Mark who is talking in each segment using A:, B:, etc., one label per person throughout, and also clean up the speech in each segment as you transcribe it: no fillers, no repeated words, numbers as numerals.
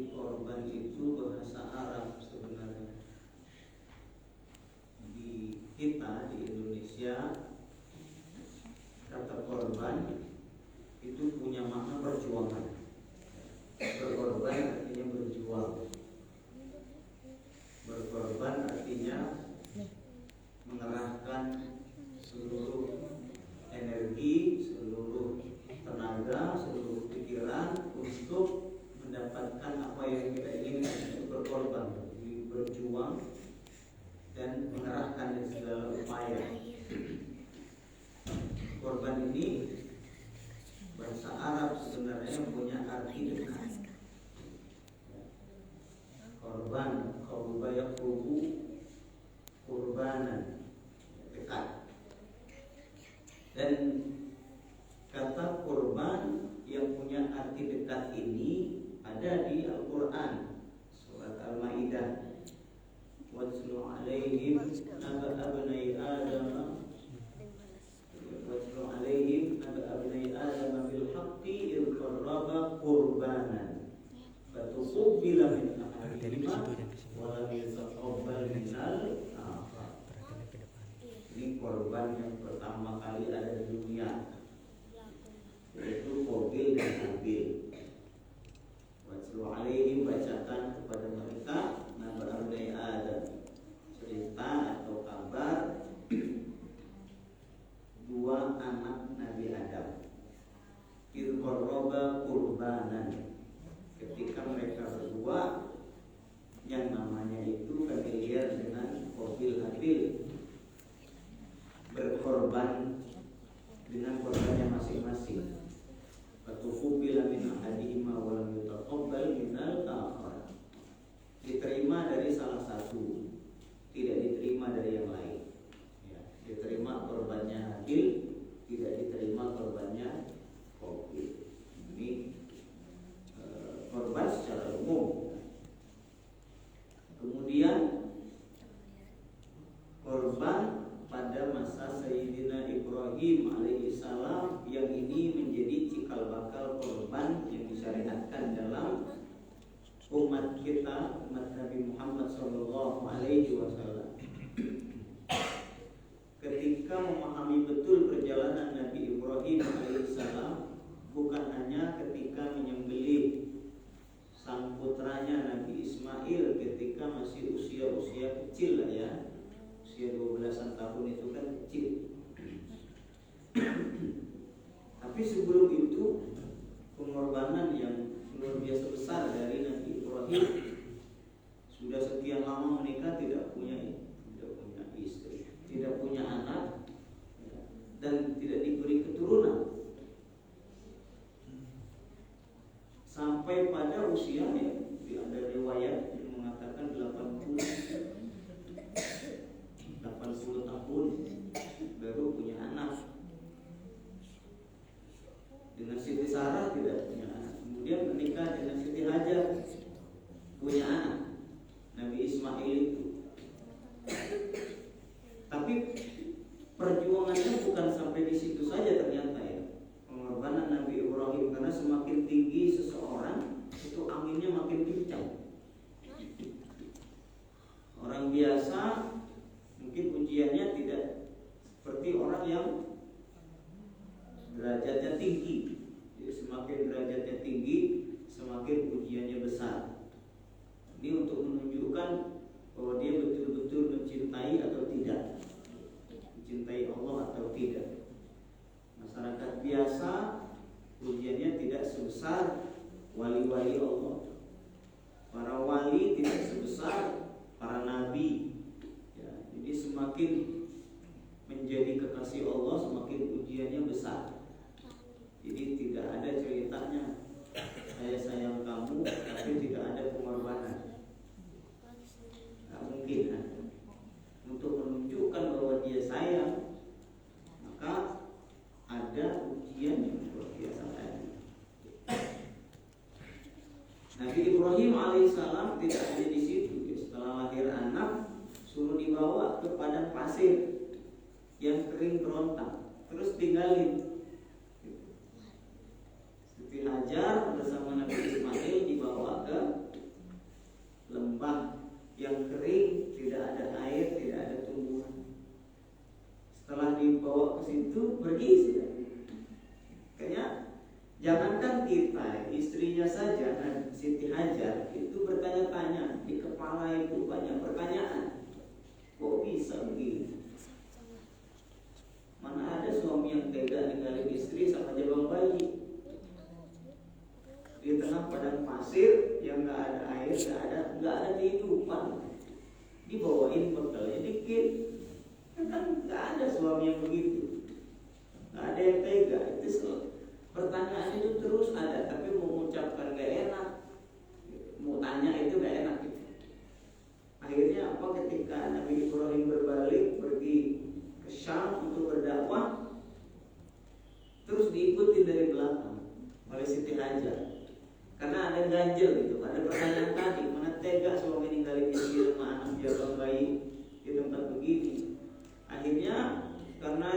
A: Jadi korban itu bahasa Arab sebenarnya. Di kita di Indonesia kata korban itu punya makna perjuangan. Berkorban artinya berjuang. Berkorban artinya mengerahkan seluruh energi, seluruh tenaga, seluruh pikiran untuk mendapatkan apa yang kita inginkan. Itu berkorban, berjuang dan mengerahkan segala upaya. Korban ini bahasa Arab sebenarnya punya arti dekat. Korban, qurba yaqrubu, kurbanan, dekat. Dan kata korban yang punya arti dekat ini ada di Al-Quran surat Al-Maidah. Watlu alaihim naba abnai Adam, watlu alaihim naba abnai Adam bil haqqi idh qarraba qurbanan fatuqbila min ahadihima wa lam yataqabbal minal akhar. Ini korban yang pertama kali ada di dunia, yaitu Qabil dan Habil. Watlu alaihim, bacakan kepada mereka naba abnai Adam, cerita atau kabar dua anak Nabi Adam. Idh qarraba qurbanan, ketika mereka berdua yang namanya itu familiar dengan Qabil Habil, berkorban dengan korbannya masing-masing. Fatuqbila min ahadihima wa lam yutaqabbal minal akhar. Diterima dari salah satu, tidak diterima dari yang lain. Ya, diterima korbannya Habil, tidak diterima korbannya Qabil. Ini korban secara umum. Kemudian korban pada masa Sayyidina Ibrahim alaihissalam, yang ini menjadi cikal bakal korban yang disyariatkan dalam umat kita, umat Nabi Muhammad SAW. Ketika memahami betul perjalanan Nabi Ibrahim alaihissalam, bukan hanya ketika menyembelih sang putranya Nabi Ismail ketika masih usia kecil lah ya, usia 12-an tahun itu kan kecil. Tapi sebelum itu pengorbanan yang luar biasa besar dari Nabi Ibrahim. Sudah sekian lama menikah, tidak punya istri, tidak punya anak, dan tidak diberi keturunan. Sampai pada usianya, ada riwayat yang mengatakan 80 tahun baru punya anak. Dengan Siti Sarah tidak punya anak. Kemudian menikah dengan Siti Hajar, punya anak, Nabi Ismail itu. Tapi perjuangannya bukan sampai di situ saja ternyata ya. Pengorbanan Nabi Ibrahim, karena semakin tinggi seseorang itu anginnya makin kencang. Orang biasa mungkin ujiannya tidak seperti orang yang derajatnya tinggi. Jadi semakin derajatnya tinggi, semakin ujiannya besar. Ini untuk menunjukkan bahwa dia betul-betul mencintai atau tidak, mencintai Allah atau tidak. Masyarakat biasa ujiannya tidak sebesar wali-wali Allah. Para wali tidak sebesar para nabi. Ya, jadi semakin menjadi kekasih Allah, semakin ujiannya besar. Jadi tidak ada ceritanya saya sayang kamu tapi tidak ada pengorbanan. Tidak mungkin kan? Untuk menunjukkan bahwa dia sayang, maka ada ujian yang luar biasa tadi. Nabi Ibrahim alaihissalam tidak ada di situ. Setelah lahir anak, suruh dibawa ke padang pasir yang kering kerontang, terus tinggalin. Siti Hajar bersama Nabi Ismail dibawa ke Dan Siti Hajar itu bertanya-tanya, di kepala itu banyak pertanyaan. Kok bisa begini? Mana ada suami yang tega ninggalin istri sama jabang bayi di tengah padang pasir yang nggak ada air, nggak ada kehidupan, dibawain bekalnya dikit, kan nggak ada suami yang begitu, nggak ada yang tega. Itu pertanyaan itu terus ada, tapi mau mengucapkan nggak enak, mau tanya itu nggak enak gitu. Akhirnya apa? Ketika Nabi Ibrahim berbalik pergi ke Syam untuk berdakwah, terus diikuti dari belakang oleh Siti Hajar. Karena ada ganjel gitu, ada pertanyaan tadi, mana tega suami ninggalin istri sama anak jabang bayi di tempat begini. Akhirnya karena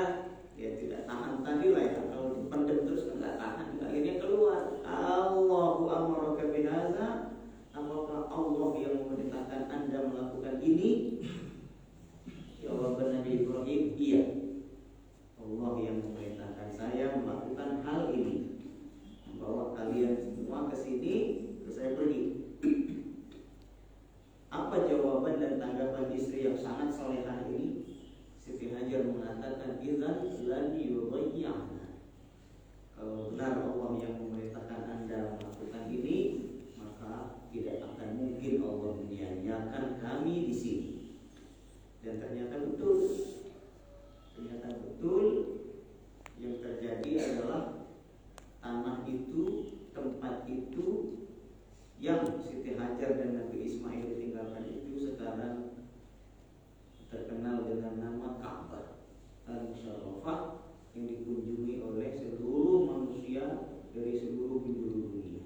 A: ya tidak tahan tadi lah ya, kalau dipendam terus nggak tahan, akhirnya keluar. Allahu amaraka bihadza, apakah Allah yang memerintahkan Anda melakukan ini? Jawaban Nabi Ibrahim, iya, Allah yang memerintahkan saya melakukan hal ini, membawa kalian semua ke sini, terus saya pergi. Apa jawaban dan tanggapan istri yang sangat salehah ini? Siti Hajar mengatakan, idzan lan yudhi'ana. Kalau benar Allah yang memerintahkan Anda melakukan ini, maka tidak akan mungkin Allah menyia-nyiakan kami di sini. Dan ternyata betul. Yang terjadi adalah tanah itu, tempat itu yang Siti Hajar dan Nabi Ismail tinggalkan itu sekarang terkenal dengan nama Ka'bah Al-Musharrafah, yang dikunjungi oleh seluruh manusia dari seluruh penjuru dunia.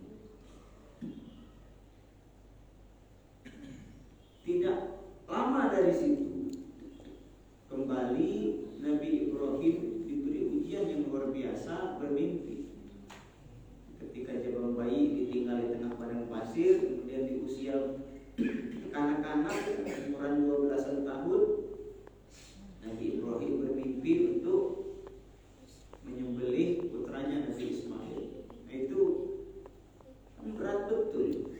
A: Tidak lama dari situ kembali Nabi Ibrahim diberi ujian yang luar biasa, bermimpi. Ketika jabang bayi ditinggal di tengah padang pasir, kemudian di usia kanak-kanak umuran 12 tahun, Nabi Ibrahim bermimpi untuk menyembelih putranya Nabi Ismail. Nah, itu berat betul.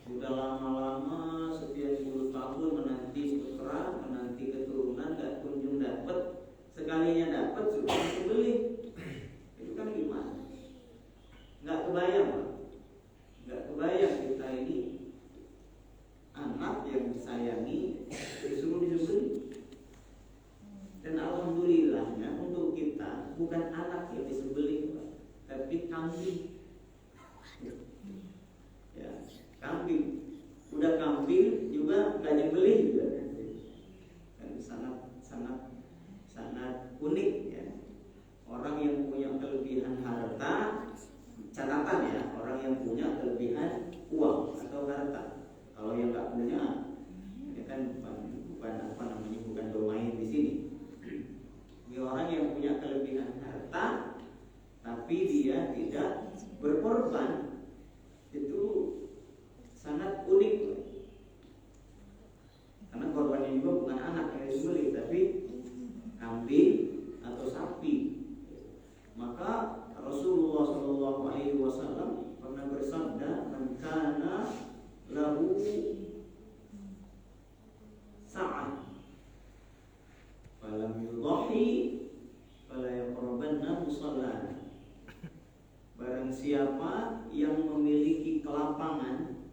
A: Sudah lama-lama setiap 10 tahun menanti putra, menanti keturunan, gak kunjung dapat. Sekalinya dapat sudah disembelih. Itu kan gimana? Gak kebayang, Pak. Gak kebayang kita ini anak yang disayangi disuruh disembelih. Dan alhamdulillahnya untuk kita bukan anak yang disembelih, Pak, tapi kambing. Ya, kambing. Udah kambing juga nggak nyembelih juga. Dan sangat unik ya. Orang yang punya kelebihan harta, catatan ya, orang yang punya kelebihan uang atau harta. Kalau yang nggak punya, ini kan bukan domain di sini. Ini orang yang punya kelebihan harta, tapi dia tidak berkorban, itu sangat unik. Karena korbannya juga bukan anak yang disembelih, tapi kambing atau sapi. Maka Rasulullah SAW pernah bersabda, "Man kana lahu sa'ah falam yudhi fala yaqrabanna musallana." Barang siapa yang memiliki kelapangan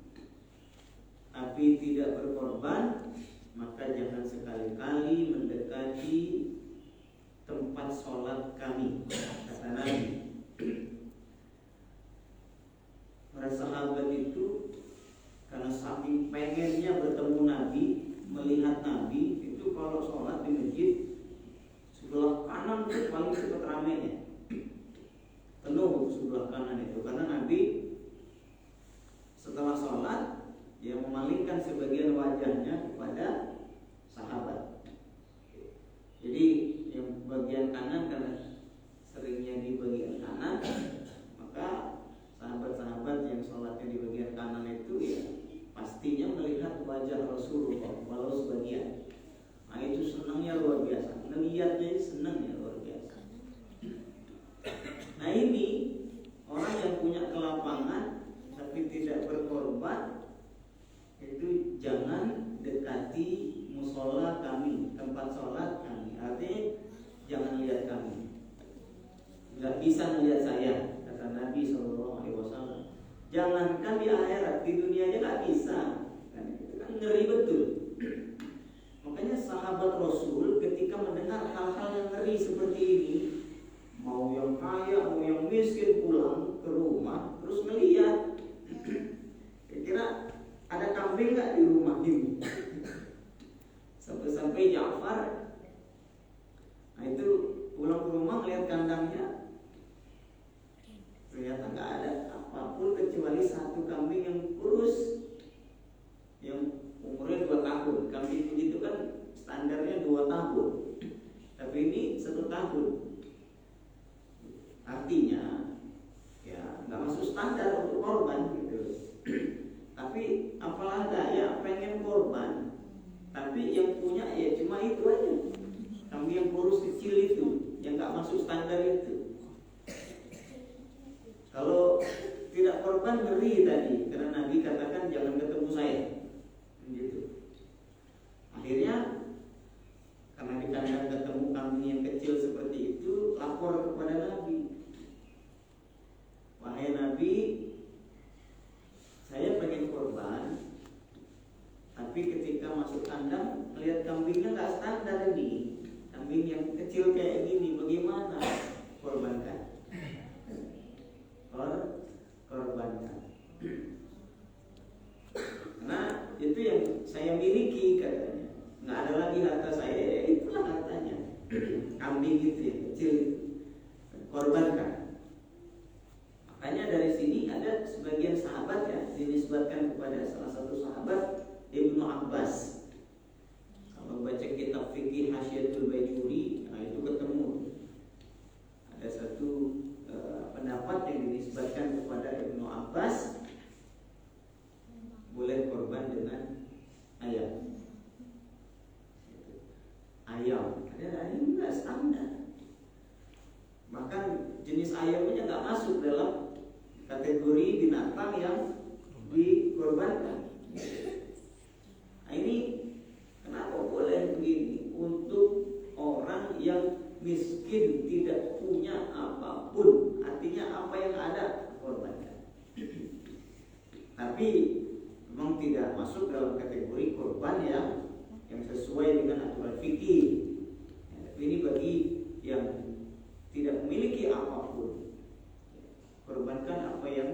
A: tapi tidak berkorban, maka jangan sekali-kali mendekati tempat sholat kami, kata Nabi. Para sahabat itu karena saking pengennya bertemu Nabi, melihat Nabi, itu kalau sholat di masjid sebelah kanan itu paling cepat ramainya, penuh sebelah kanan itu, karena Nabi setelah sholat dia memalingkan sebagian wajahnya kepada sahabat. Jadi yang bagian kanan, karena seringnya di bagian kanan, maka sahabat-sahabat yang sholatnya di bagian kanan itu ya pastinya melihat wajah Rasulullah walau sebagian. Nah, itu senangnya luar biasa, melihatnya senangnya luar biasa. Nah, ini orang yang punya kelapangan tapi tidak bisa. Kan itu kan ngeri betul. Makanya sahabat Rasul ketika mendengar hal-hal yang ngeri seperti ini, mau yang kaya, mau yang miskin pulang ke rumah terus melihat, kira-kira ada kambing nggak di rumah ini? Sampai-sampai Ja'far, nah itu pulang ke rumah melihat kandangnya, ternyata nggak ada apapun kecuali satu kambing yang kurus, yang umurnya 2 tahun. Kambing begitu kan standarnya 2 tahun, tapi ini 1 tahun. Artinya ya nggak masuk standar untuk korban gitu. Tapi apalah daya pengen korban, tapi yang punya ya cuma itu aja, kambing yang kurus kecil itu, yang nggak masuk standar itu. Kalau tidak korban ngeri tadi, karena Nabi katakan jangan ketemu saya, gitu. Akhirnya karena di kandang ketemu kambing yang kecil seperti itu, lapor kepada Nabi, wahai Nabi, saya pengen korban, tapi ketika masuk kandang melihat kambingnya nggak standar ini, kambing yang kecil kayak gini, bagaimana? Korbankan. Korbankan. Karena itu yang saya miliki katanya. Nggak ada lagi harta saya, ya itulah hartanya. Kambing itu yang kecil, korbankan. Makanya dari sini ada sebagian sahabat ya dinisbatkan kepada salah satu sahabat, Ibnu Abbas. Kalau baca kitab fikih Hasyiatul Bajuri, nah itu ketemu ada satu pendapat yang dinisbatkan kepada Ibnu Abbas, boleh korban dengan ayam. Ayam, ada ayam nggak standar. Bahkan jenis ayamnya nggak masuk dalam kategori binatang yang dikorbankan. Nah ini kenapa boleh begini? Untuk orang yang miskin, tidak punya apapun, artinya apa yang ada korbankan. Tapi memang tidak masuk dalam kategori korban yang sesuai dengan aturan fikih. Tapi ini bagi yang tidak memiliki apapun, korbankan apa yang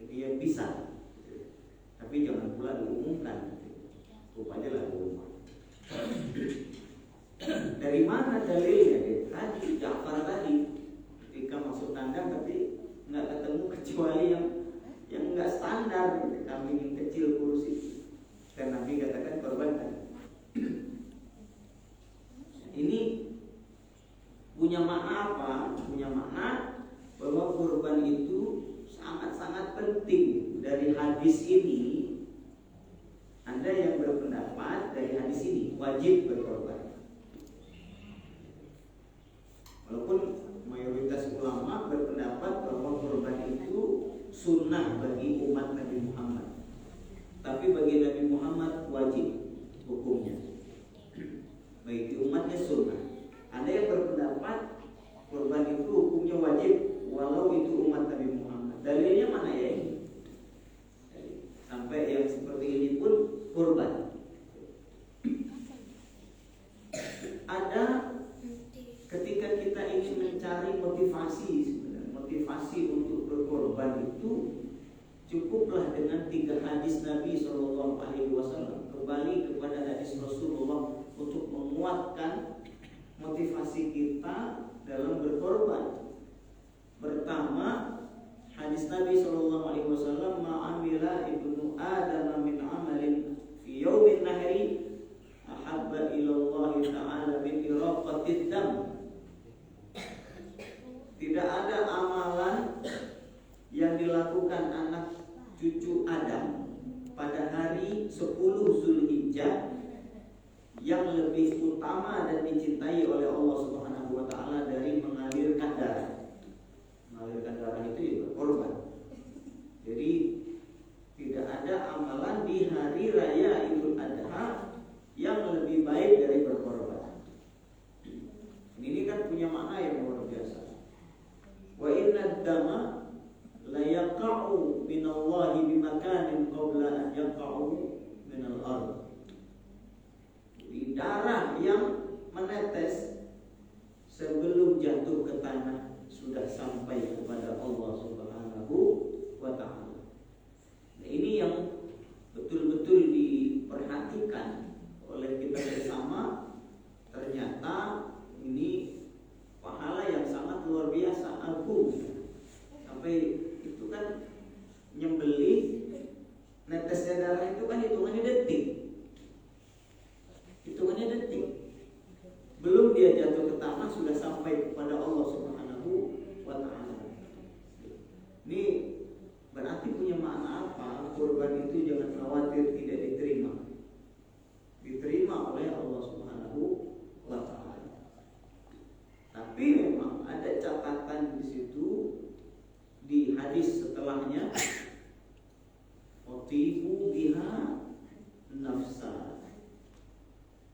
A: dia bisa. Tapi jangan pula diumumkan, rupanya lah umum. Dari mana dalilnya? Tadi Ja'far tadi ketika masuk kandang tapi nggak ketemu kecuali yang nggak standar, kambing yang kecil kurus itu. Dan Nabi katakan korbankan. Ini punya makna apa? Punya makna bahwa kurban itu sangat-sangat penting. Dari hadis ini, Anda yang berpendapat dari hadis ini wajib berkorban. Walaupun mayoritas ulama berpendapat bahwa kurban itu sunnah bagi umat Nabi Muhammad, tapi bagi Nabi Muhammad wajib hukumnya. Bagi umatnya sunnah. Ada yang berpendapat kurban itu hukumnya wajib walau itu umat Nabi Muhammad. Dalilnya mana ya ini? Sampai yang seperti ini pun kurban. Ada ketika kita ingin mencari motivasi, sebenarnya motivasi untuk berkorban itu cukuplah dengan 3 hadis Nabi SAW. Kembali kepada hadis Rasulullah untuk menguatkan motivasi kita dalam berkorban. Pertama, hadis Nabi SAW, ma'amila ibnu Adam min amalin fi yawmin nahri ahabba ilallahi ta'ala min iraqatid dam. Tidak ada amalan yang dilakukan anak cucu Adam pada hari 10 Zulhijjah yang lebih utama dan dicintai oleh Allah Subhanahu wa taala dari mengalirkan darah. Mengalirkan darah itu ya berkorban. Jadi tidak ada amalan di hari raya Idul Adha yang lebih baik dari berkorban. Ini kan punya makna yang luar biasa. Wa inna dama la yaqa'u minallahi bimakanin qabla an yaqa'u minal ard. Di darah yang menetes sebelum jatuh ke tanah sudah sampai kepada Allah Subhanahu wa ta'ala. Nah, ini yang betul-betul diperhatikan oleh kita bersama. Ternyata ini pahala yang sangat luar biasa, agung. Sampai itu kan nyembelih netesnya darah itu kan hitungannya detik. Belum dia jatuh ke tanah sudah sampai kepada Allah Subhanahu wa ta'ala. Ini berarti punya makna apa? Kurban itu jangan khawatir tidak diterima. Diterima oleh Allah Subhanahu wa ta'ala. Tapi memang ada catatan di situ di hadis setelahnya, Otibu biha nafsa.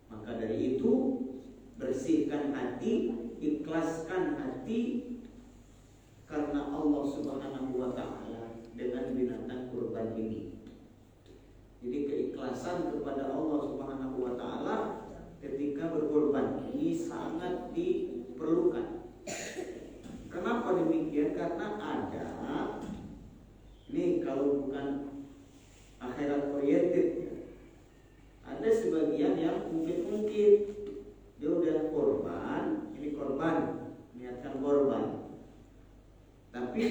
A: Maka dari itu bersihkan hati, ikhlaskan hati karena Allah Subhanahu wa ta'ala dengan binatang kurban ini. Jadi keikhlasan kepada Allah Subhanahu wa ta'ala ketika berkorban ini sangat diperlukan. Kenapa demikian? Karena ada, ini kalau bukan akhirat oriented, ada sebagian yang mungkin dia udah korban, ini korban, niatkan korban. Tapi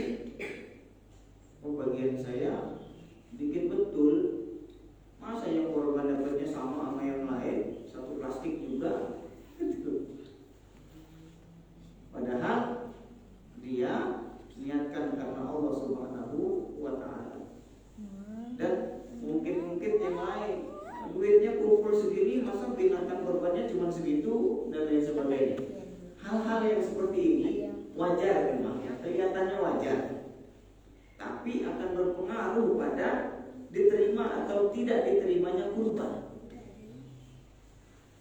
A: bagian saya bikin betul, masa yang korban dapatnya sama yang lain, satu plastik juga, gitu. Padahal dia niatkan karena Allah Subhanahu wa ta'ala. Dan mungkin yang lain duitnya kumpul segini, masa binatang korbannya cuma segitu dan lain sebagainya. Hal-hal yang seperti ini wajar memang, kelihatannya wajar, tapi akan berpengaruh pada diterima atau tidak diterimanya kurban.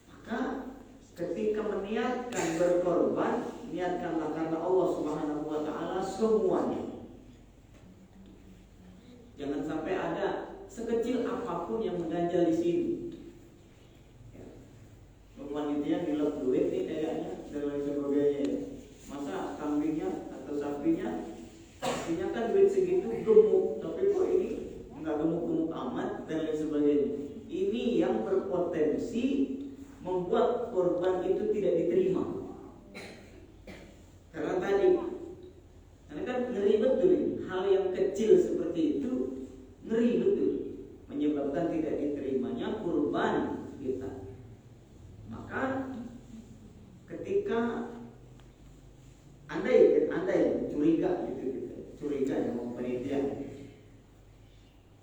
A: Maka ketika meniatkan berkorban, niatkanlah karena Allah Subhanahu wa ta'ala semuanya. Jangan sampai ada sekecil apapun yang mengganjal di sini. Ya. Wanitanya nilap duit nih kayaknya dan lain sebagainya. Masa kambingnya atau sapinya kan duit segitu gemuk, tapi kok ini nggak gemuk-gemuk amat dan lain sebagainya. Ini yang berpotensi membuat korban itu tidak diterima. Karena kan ngeri betul ini. Hal yang kecil seperti itu ngeri betul, menyebabkan tidak diterimanya kurban kita. Maka ketika andai curiga dengan panitia,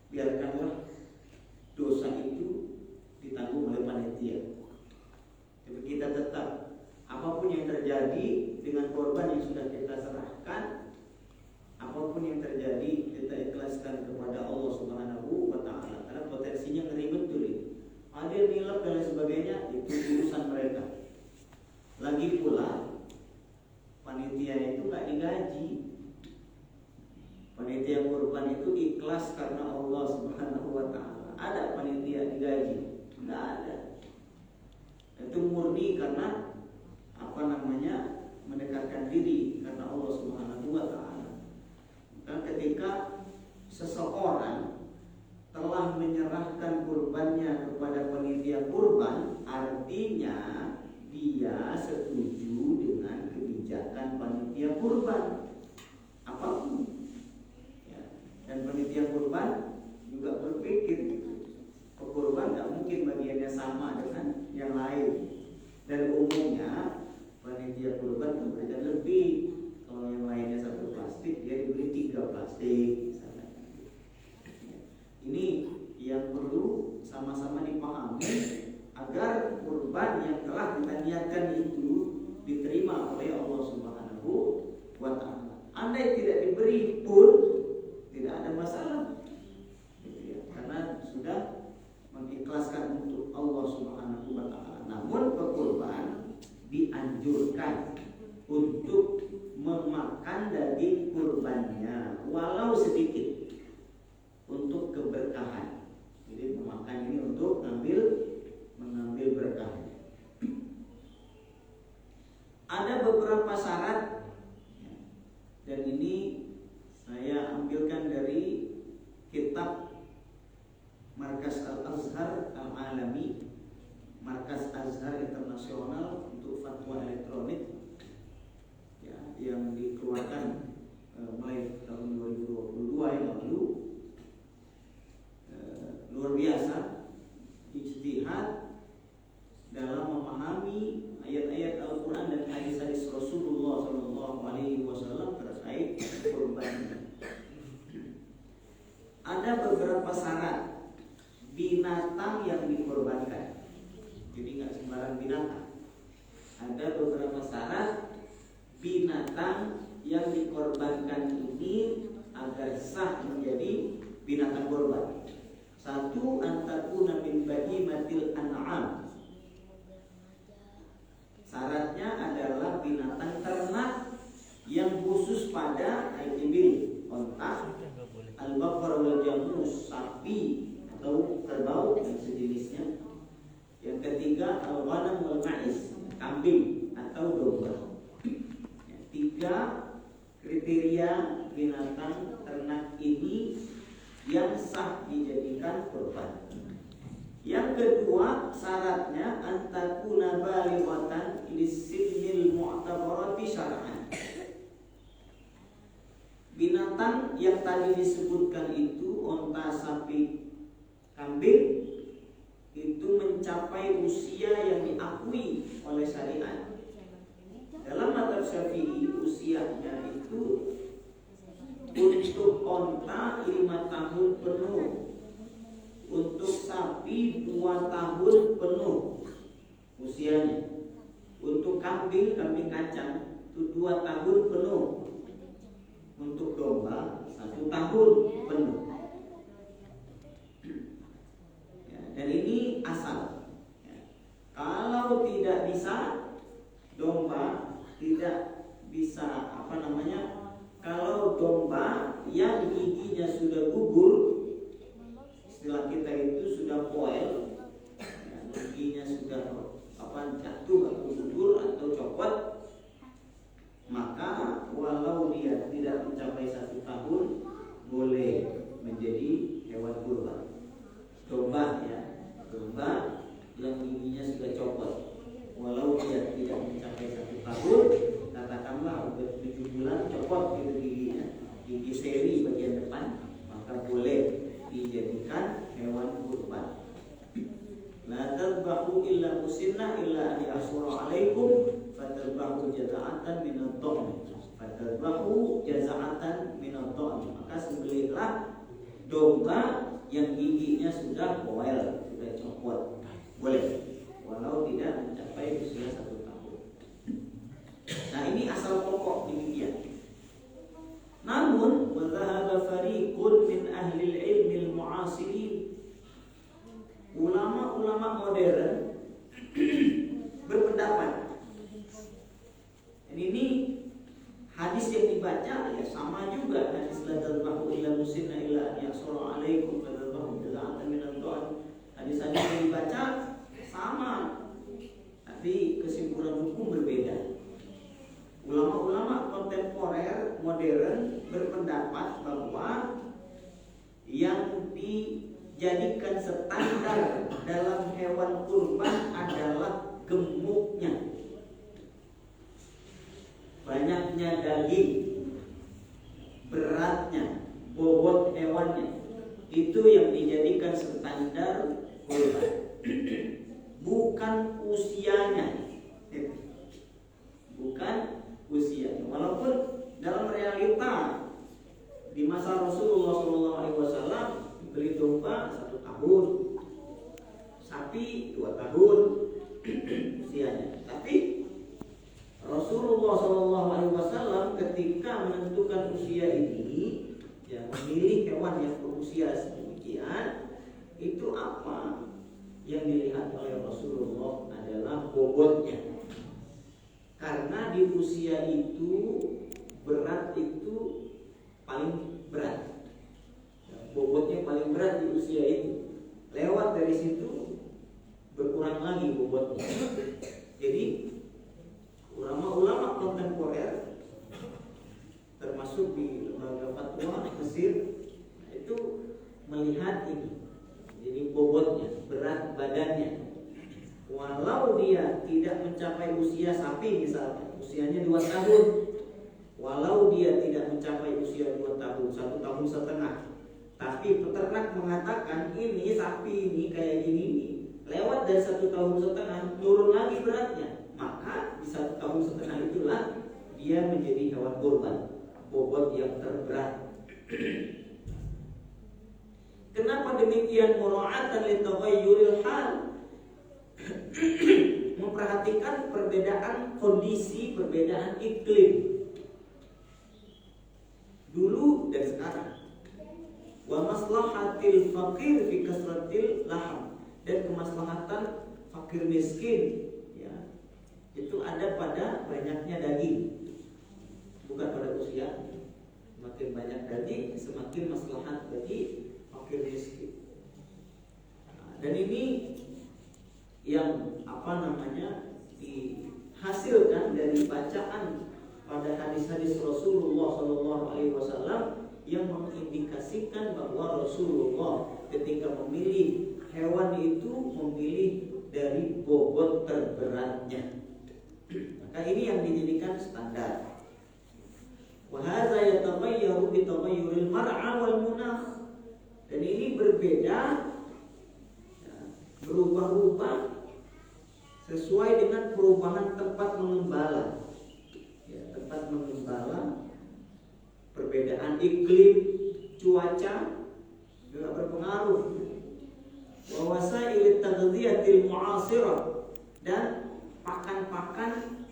A: biarkanlah dosa itu ditanggung oleh panitia. Tapi kita tetap, apapun yang terjadi dengan korban yang sudah kita serahkan, apapun yang terjadi kita ikhlaskan kepada Allah Subhanahu wa ta'ala. Karena potensinya ngeri betul ini. Ada nilap dan lain sebagainya, itu urusan mereka. Lagi pula panitia itu gak digaji. Panitia kurban itu ikhlas karena Allah Subhanahu wa ta'ala. Ada panitia digaji? Enggak ada. Itu murni karena mendekatkan diri karena Allah Subhanahu wa ta'ala. Dan ketika seseorang telah menyerahkan kurbannya kepada panitia kurban, artinya dia setuju dengan kebijakan panitia kurban apapun. Ya. Dan panitia kurban juga berpikir kurban gak mungkin bagiannya sama dengan yang lain. Dan umumnya panitia kurban memberikan lebih. Kalau yang lainnya 1 plastik, dia diberi 3 plastik misalnya. Ini yang perlu sama-sama dipahami agar kurban yang telah kita niatkan itu diterima oleh Allah Subhanahu wa ta'ala. Andai tidak diberi pun tidak ada masalah, karena sudah mengikhlaskan untuk Allah Subhanahu wa ta'ala. Namun pekurban dianjurkan untuk memakan daging kurbannya walau sedikit untuk keberkahan. markas Al-Azhar Al-Alami, markas Azhar internasional untuk fatwa elektronik ya, yang dikeluarkan mulai tahun 2022 yang lalu. Luar biasa ijtihad dalam memahami ayat-ayat Al-Quran dan hadis-hadis Rasulullah SAW terkait kurban. Ada beberapa syarat binatang yang dikorbankan, jadi nggak sembarang binatang. Ada beberapa syarat binatang yang dikorbankan ini agar sah menjadi binatang korban. Satu, antakuna min bahimatil an'am. Syaratnya adalah binatang ternak yang khusus pada ibil, onta, al-baqar wal jamus, sapi atau kerbau dan sejenisnya. Yang ketiga, al-ghanam wal ma'is, kambing atau domba. Tiga kriteria binatang ternak ini yang sah dijadikan korban. Yang kedua, syaratnya antakuna balighatan lisinil mu'tabarati syar'an. Binatang yang tadi disebutkan itu, onta, sapi, kambing, itu mencapai usia yang diakui oleh syariat. Dalam mazhab Syafi'i usianya itu untuk onta 5 tahun penuh, untuk sapi 2 tahun penuh usianya, untuk kambing kacang itu 2 tahun penuh, untuk domba 1 tahun penuh. Ya, dan ini asal. Ya. Kalau tidak bisa domba, tidak bisa kalau domba yang giginya sudah gugur, istilah kita itu sudah poel, ya, giginya sudah jatuh atau gugur atau copot, maka walau dia tidak mencapai 1 tahun boleh menjadi hewan kurban. Domba ya, domba yang giginya sudah copot, walau dia tidak mencapai 1 tahun, katakanlah udah 7 bulan copot gitu giginya, gigi seri bagian depan, maka boleh dijadikan hewan kurban. La tadbahu illa musinna illa an yasura alaikum fatadbahu jaza'atan minad dha'n. Fatadbahu jaza'atan minad dha'n. Maka sembelihlah domba yang giginya sudah poel, sudah copot. Boleh, walau tidak mencapai usia 1 tahun. Nah, ini asal pokok demikian. Namun wadhahaba fariqun min ahli al-ilm al-mu'asirin, ulama-ulama modern berpendapat, dan ini hadis yang dibaca ya sama juga, hadis la tadbahu illa musinna illa an yasura alaikum fatadbahu jaza'atan min ad-dha'n. Hadis-hadis yang dibaca sama, tapi kesimpulan hukum berbeda. Ulama-ulama kontemporer modern berpendapat bahwa yang dijadikan standar dalam hewan kurban adalah gemuknya, banyaknya daging, beratnya, bobot hewannya, itu yang dijadikan standar kurban, bukan usianya. Bukan usianya. Walaupun dalam realita di masa Rasulullah SAW beli domba 1 tahun, sapi 2 tahun usianya. Tapi Rasulullah SAW ketika menentukan usia ini, ya, memilih hewan yang berusia sedemikian, itu apa yang dilihat oleh Rasulullah adalah bobotnya. Karena di usia itu berat itu paling berat, bobotnya paling berat di usia itu. Lewat dari situ berkurang lagi bobotnya. Jadi ulama-ulama kontemporer termasuk di lembaga fatwa Mesir itu melihat ini. Jadi berat badannya. Walau dia tidak mencapai usia sapi misalnya, usianya 2 tahun. Walau dia tidak mencapai usia 2 tahun, 1 tahun setengah. Tapi peternak mengatakan ini sapi ini kayak gini nih, lewat dari 1 tahun setengah turun lagi beratnya. Maka di 1 tahun setengah itulah dia menjadi hewan kurban, bobot yang terberat. Kenapa demikian? Mura'atan li taghayyuril hal. Memperhatikan perbedaan kondisi, perbedaan iklim dulu dan sekarang. Wa maslahatil faqir fi kasratil laham, dan kemaslahatan fakir miskin ya, itu ada pada banyaknya daging, bukan pada usia. Semakin banyak daging semakin maslahat bagi fakir miskin. Dan ini yang dihasilkan dari bacaan pada hadis-hadis Rasulullah SAW yang mengindikasikan bahwa Rasulullah ketika memilih hewan itu memilih dari bobot terberatnya. Maka ini yang dijadikan standar. Wa hadza yataghayyaru bi taghayyuril mar'a wal munakh. Dan ini berbeda, berubah-ubah sesuai dengan perubahan tempat mengembala. Ya, tempat mengembala, perbedaan iklim, cuaca juga berpengaruh. Wa wasailit taghdziyatil mu'asirah, dan pakan-pakan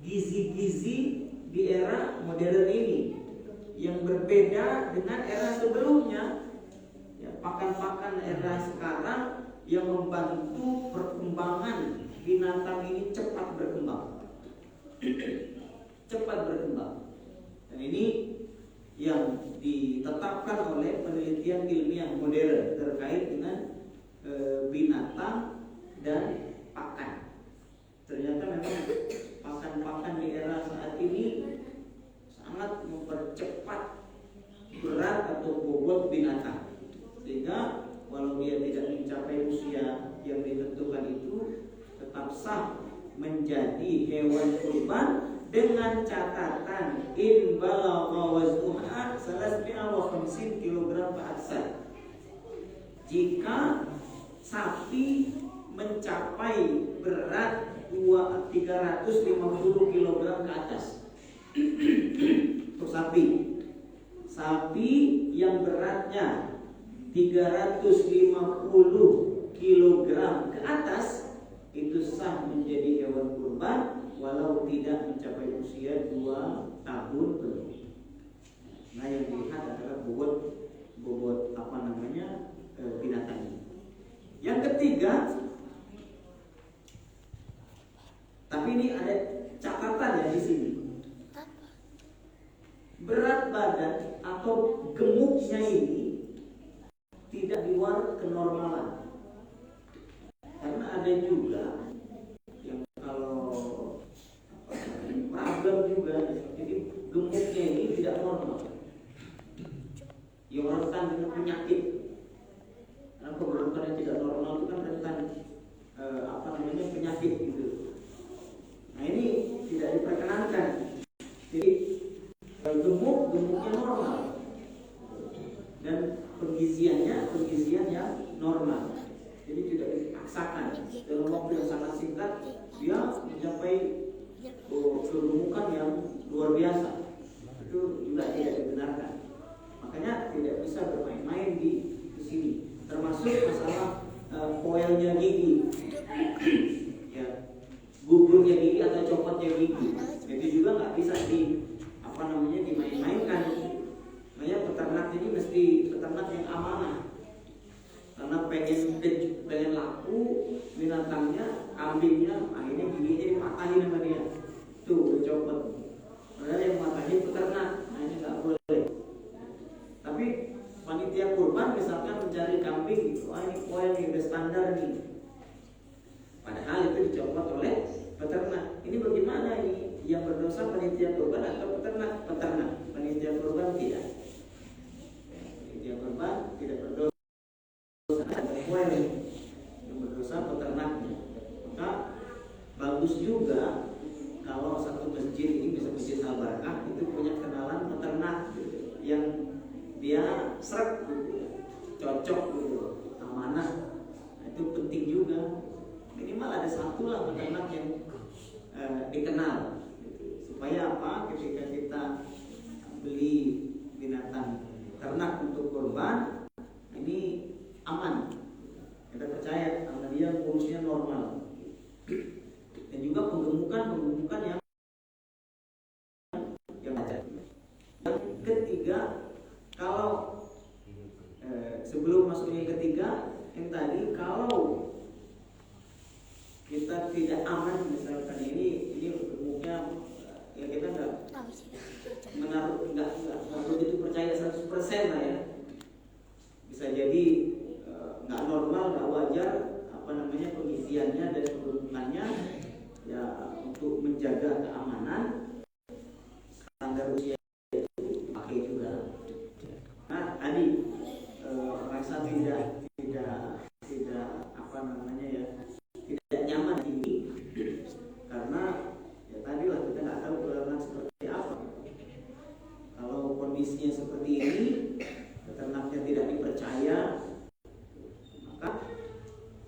A: gizi-gizi di era modern ini yang berbeda dengan era sebelumnya. Ya, pakan-pakan era sekarang yang membantu perkembangan binatang ini cepat berkembang. Cepat berkembang. Dan ini yang ditetapkan oleh penelitian ilmiah modern terkait dengan binatang dan pakan. Ternyata memang pakan-pakan di era saat ini sangat mempercepat berat atau bobot binatang, sehingga walau dia tidak mencapai usia yang ditentukan itu tetap sah menjadi hewan kurban dengan catatan in balagha waznuha 350 kg fa'aksar. Jika sapi mencapai berat 350 kg ke atas. Untuk sapi yang beratnya 350 kg ke atas itu sah menjadi hewan kurban walau tidak mencapai usia 2 tahun penuh. Nah, yang dilihat adalah bobot binatang ini. Yang ketiga, tapi ini ada catatan ya di sini. Berat badan atau gemuknya ini tidak di luar kenormalan. Karena ada juga yang kalau problem juga, jadi gemuknya ini tidak normal. Yang rentan dengan penyakit. Karena keberadaan yang tidak normal itu kan rentan penyakit gitu. Nah, ini tidak diperkenankan. Jadi gemuknya normal dan pengisian yang normal. Jadi tidak dipaksakan. Dalam waktu yang sangat singkat dia mencapai kegemukan yang luar biasa. Itu juga tidak dibenarkan. Makanya tidak bisa bermain-main di sini. Termasuk masalah koelnya gigi, ya, gugurnya gigi atau copotnya gigi. Itu juga nggak bisa dimain-mainkan. Makanya peternak ini mesti peternak yang amanah. Karena pengen laku binatangnya, kambingnya, akhirnya giginya dipatahin sama dia. Tuh, dicopot. Padahal yang matahin peternak, nah ini nggak boleh. Tapi panitia kurban misalkan mencari kambing gitu, ini koel yang udah standar nih. Padahal itu dicopot oleh peternak. Ini bagaimana ini? Yang berdosa panitia kurban atau peternak? Peternak. Panitia kurban tidak. Panitia kurban tidak berdosa. berdosa peternaknya. Maka bagus juga kalau satu masjid ini, bisa Masjid Al-Barakah, itu punya kenalan peternak gitu, yang dia seret gitu, cocok gitu, amanah. Nah, itu penting juga. Minimal ada satu lah peternak yang dikenal gitu. Supaya apa? Ketika kita beli binatang ternak untuk kurban, ini aman. Kita percaya sama dia ngurusnya normal. Dan juga penggemukan yang ada. Yang ketiga, kalau sebelum masuk yang ketiga, yang tadi kalau kita tidak aman, misalkan ini gemuknya, ya kita nggak begitu percaya 100% lah ya. Bisa jadi nggak normal, nggak wajar pengisiannya dan penggemukannya. Ya, untuk menjaga keamanan, standar usia itu pakai juga. Nah, tadi merasa tidak tidak nyaman ini karena ya tadilah kita nggak tahu peternak seperti apa. Kalau kondisinya seperti ini, peternaknya tidak dipercaya, maka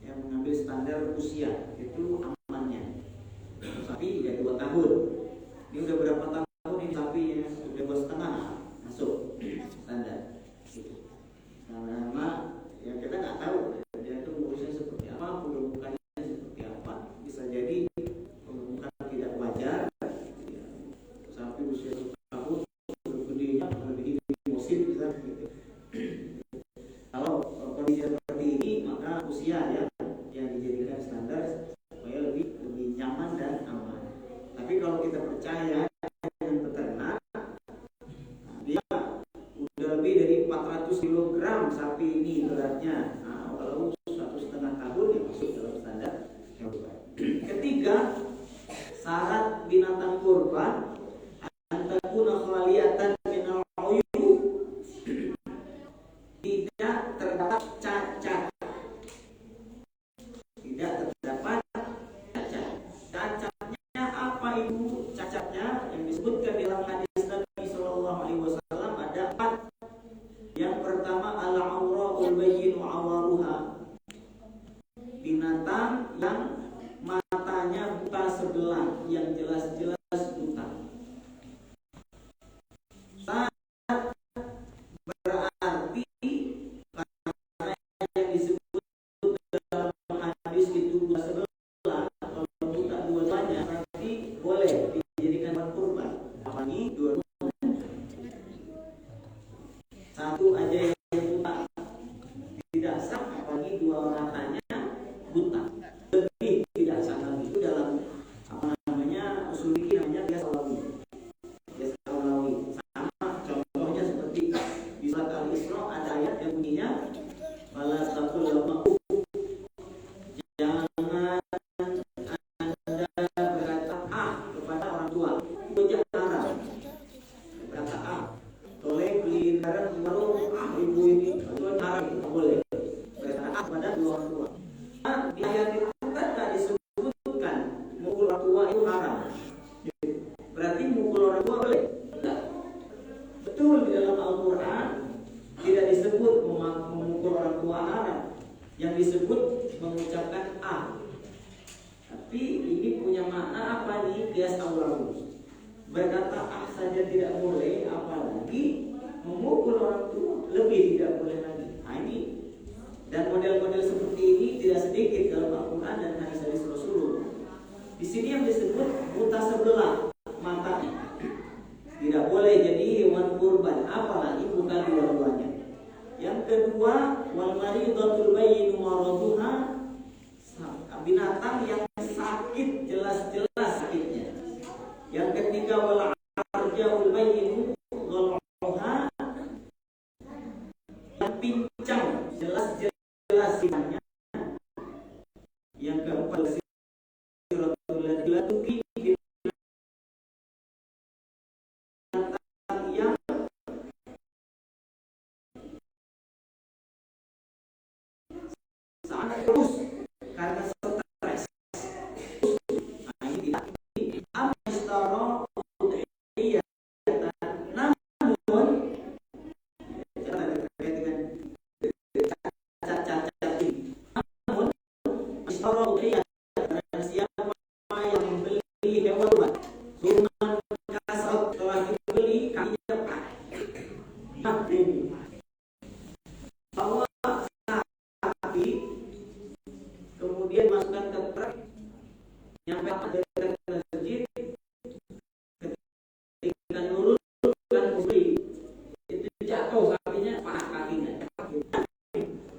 A: yang mengambil standar usia itu amannya. Sapi ya 2 tahun. Ini udah berapa tahun ini sapinya? Udah 2,5 masuk standar. Sama ya kita nggak tahu dia itu ngurusnya seperti apa, penggemukannya seperti apa. Bisa jadi penggemukan tidak wajar. Ya, sapi usia 1 tahun, gedenya melebihi musim bisa gitu. Kalau kondisi seperti ini, maka usia ya yang dijadikan standar supaya lebih nyaman dan aman. Tapi kalau kita percaya dengan peternak, dia udah lebih dari 400 kg sapi ini beratnya. Nah, kalau 1,5 tahun ya masuk dalam standar yang baik. Ketiga, syarat binatang kurban antakuna khaliyatan minal uyub, tidak terdapat cacat. Tidak terdapat cacat. Cacatnya apa itu? Cacatnya yang disebutkan dalam hadis Nabi Sallallahu Alaihi Wasallam ada 4. Yang pertama al-awra'ul bayyinu awaruha, binatang yang matanya buta sebelah, yang jelas-jelas buta. Berarti karena yang disebut dalam hadis itu buta sebelah, kalau buta dua-duanya, berarti boleh dijadikan hewan kurban. Apalagi dua-duanya. Satu aja yang buta tidak sah, apalagi 2 matanya buta, lebih tidak sah lagi. Itu dalam usul fikih namanya qiyas aulawi. Sama contohnya seperti di surat Al-Isra ada ayat yang bunyinya wala taqul lahum, jangan Anda berkata kepada orang tua. Itu jangan haram. Berkata boleh beli barang di warung, ibu ini itu haram, tidak boleh. Berkata kepada 2 orang tua. Di ayat itu kan tidak disebutkan mukul orang tua itu haram. Berarti mukul orang tua boleh? Tidak. Betul, di dalam Al-Quran tidak disebut memukul orang tua haram. Yang disebut mengucapkan Tapi ini punya makna apa nih? Qiyas aulawi. Berkata saja tidak boleh, apalagi memukul orang tua lebih tidak boleh lagi. Nah ini, dan model-model seperti ini tidak sedikit dalam Al-Quran dan hadis-hadis Rasulullah. Di sini yang disebut buta sebelah matanya, tidak boleh jadi hewan kurban, apalagi bukan dua-duanya. Yang kedua, wal maridatul bayyinu maraduha, binatang yang sakit, jelas-jelas sakitnya. Yang ketiga, wal arjaul bayyinu ghal'uha, yang pincang, jelas-jelas sifatnya. Yang keempat, siratul latuki, binatang yang sangat terus sapi, kemudian masukkan ke truk, nyampe dekat masjid, ketika nurunkan beli itu jatuh sapinya, patah kakinya.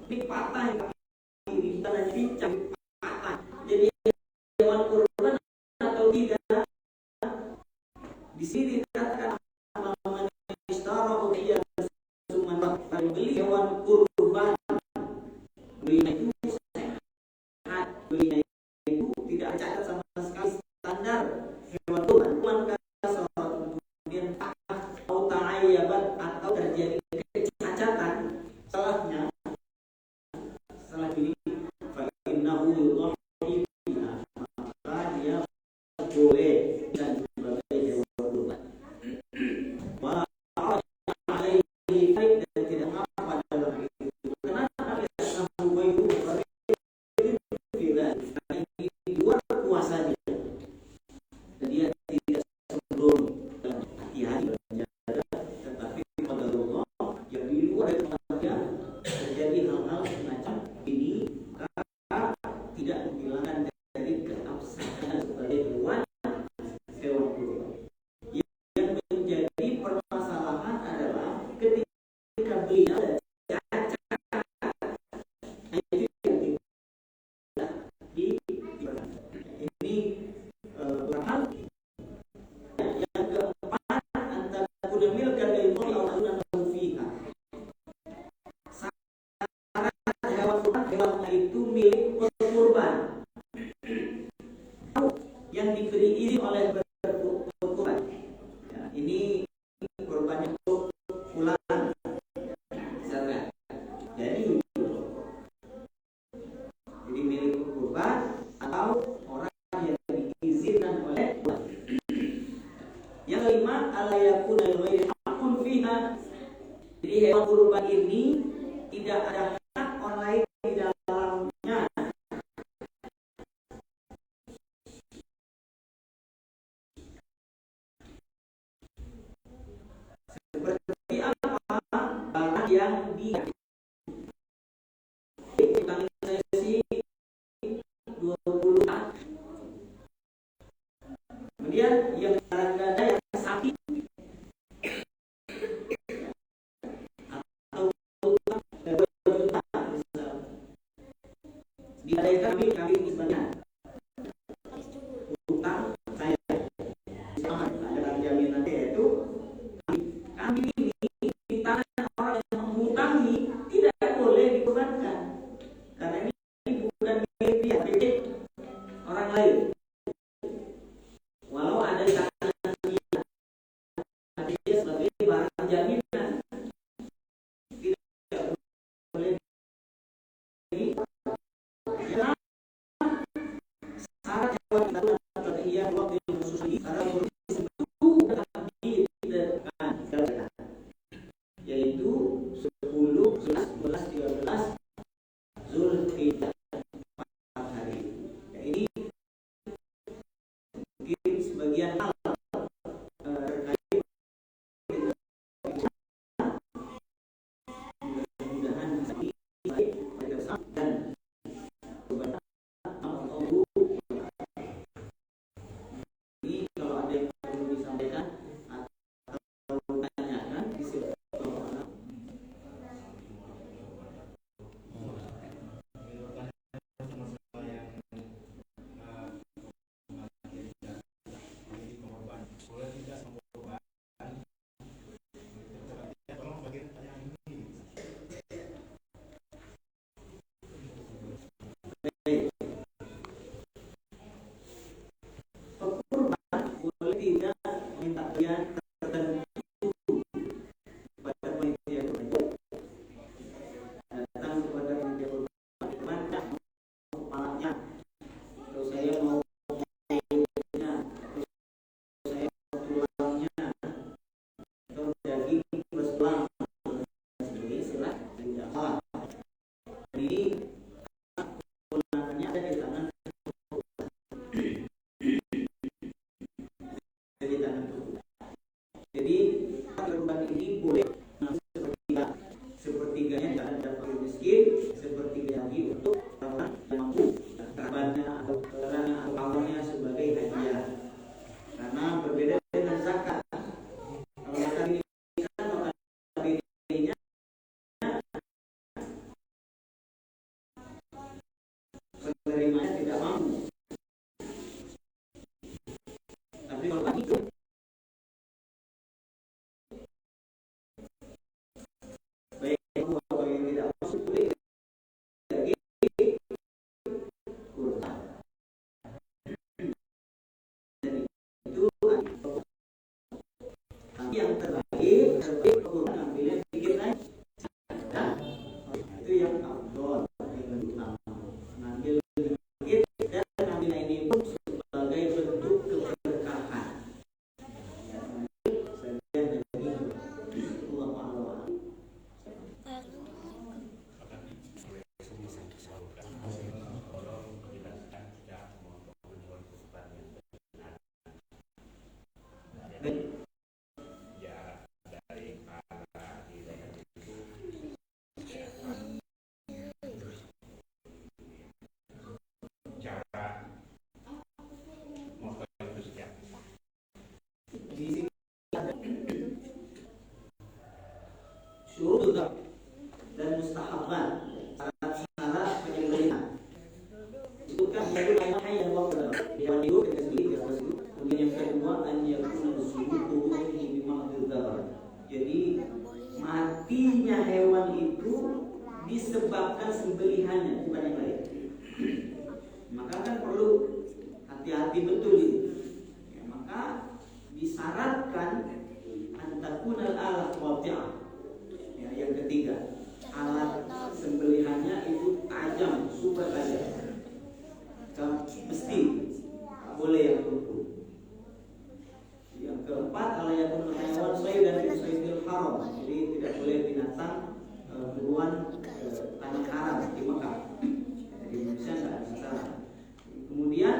A: Ini patah kaki di tanah pincang, patah. Jadi hewan kurban atau tidak? Di sini dikatakan istara udhiyah suman beli hewan kurban, belinya itu sehat, belinya itu tidak cacat sama sekali, standar hewan kurban. Kemudian atau ta'ayyabat atau terjadi kecacatan, salahnya salah ini fa innahu yudhi biha, maka dia boleh dan sebagai hewan kurban. Wa alaihi baik dan tidak apa dalam itu. Kenapa Abu Bakar tidak di luar kuasanya dan dia tidak sembrono dan hati-hati berjaga, tetapi pada Allah yang di luar daripadanya terjadi hal-hal semacam ini, maka tidak menghilangkan dari keabsahan sebagai hewan kurban. Yang menjadi permasalahan adalah ketika belinya cacat, itu yang tidak ini hal yang keempat, antara kudamilkan ilmu Allah fiha. Syarat hewan kurban, hewannya itu milik kurban yang diberi izin oleh berkurban. Ya, ini kurbannya untuk pulang, misalkan. Jadi milik kurban atau orang yang diizinkan oleh kurban. Yang kelima, alayakuna ghairi hakun fiha. Jadi hewan kurban ini tidak ada hak orang lain di dalamnya. Seperti apa? Barang yang sesi 20 kemudian yang gada yang sapi atau 2 juta misal digadaikan kami misalnya utang saya sama ada jaminan yaitu kami ini di tangan orang yang mengutangi tidak boleh dikorbankan karena ini bukan milik dia, milik orang lain. Walau ada di tangan dia, tapi dia sebagai barang jaminan tidak boleh ya. Syarat hewan itu adalah ia waktu yang khusus ini karena yaitu 10, 11, 13 Zulhijjah 4 hari. Ya, ini mungkin sebagian hal terkait mudah-mudahan bisa baik dan ini kalau ada yang perlu disampaikan atau tanyakan disilakan. Pekurban boleh tidak minta bagian tertentu pada panitia kurban. Datang kepada panitia kurban, kepalanya, atau saya mau kulitnya, atau saya mau tulangnya, atau daging plus tulang. Ini silahkan tidak salah. Ini kewenangannya ada di tangan. Jadi menerimanya tidak mampu. Tapi kalau itu baik atau yang tidak masuk boleh lagi kurang. Dan itu yang terbaik kurang ambilnya sedikit aja. Nah, itu yang afdol, yang utama. Ngambil sedikit dan ngambil ini pun sebagai bentuk keberkahan. Sebagian dari Allah Allah. Syurut dan mustahabat, syarat-syarat penyembelihan. Disebutkan yang hayyan wa qadar. Yang itu kita sendiri kemudian yang kedua an yakuna suluhu bi ma'dzar. Jadi matinya hewan itu disebabkan sembelihannya, bukan yang lain. Maka kan perlu hati-hati betul ini. Ya, maka disyaratkan antakunal alat wadi'ah. Ya, yang ketiga, alat sembelihannya itu tajam, super tajam. Mesti boleh yang tumpul. Yang keempat, alayakun hewan sayy dan sayyidil haram. Jadi tidak boleh binatang buruan tanah haram di Mekah. Jadi Indonesia tidak ada masalah. Kemudian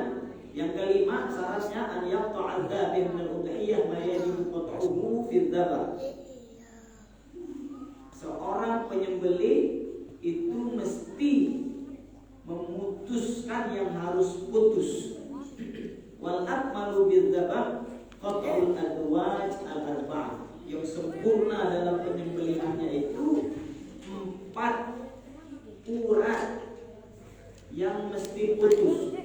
A: yang kelima, syaratnya an yaqta'adz dzabih min al-udhiyah ma yajibu qat'uhu fi dzabah. Seorang penyembelih itu mesti memutuskan yang harus putus. Wal akmalu bidzabah qat'ul adwaj al-arba'ah. Yang sempurna dalam penyembelihannya itu 4 urat yang mesti putus.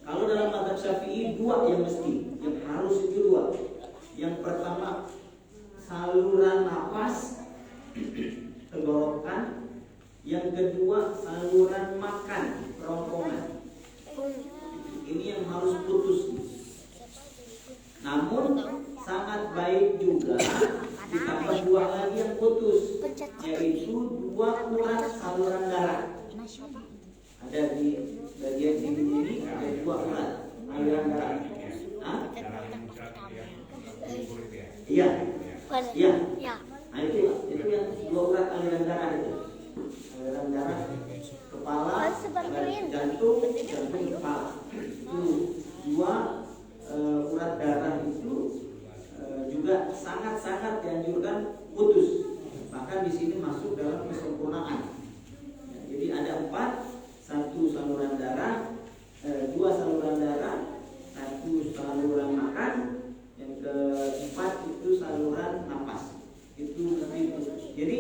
A: Kalau dalam mazhab Syafi'i 2 yang mesti, yang harus itu 2. Yang pertama saluran napas tenggorokan, yang kedua saluran makan kerongkongan. Ini yang harus putus. Namun sangat baik juga ditambah 2 lagi yang putus, yaitu 2 urat saluran darah. Ada di bagian ini ada 2 urat aliran darah. Iya. Iya. Nah itu yang 2 urat aliran darah itu. Aliran darah kepala, jantung kepala. Itu 2 urat darah itu juga sangat-sangat dianjurkan putus. Bahkan di sini masuk dalam kesempurnaan. Jadi ada 4, 1 saluran darah, 2 saluran darah, 1 saluran makan, yang keempat itu saluran napas. Itu jadi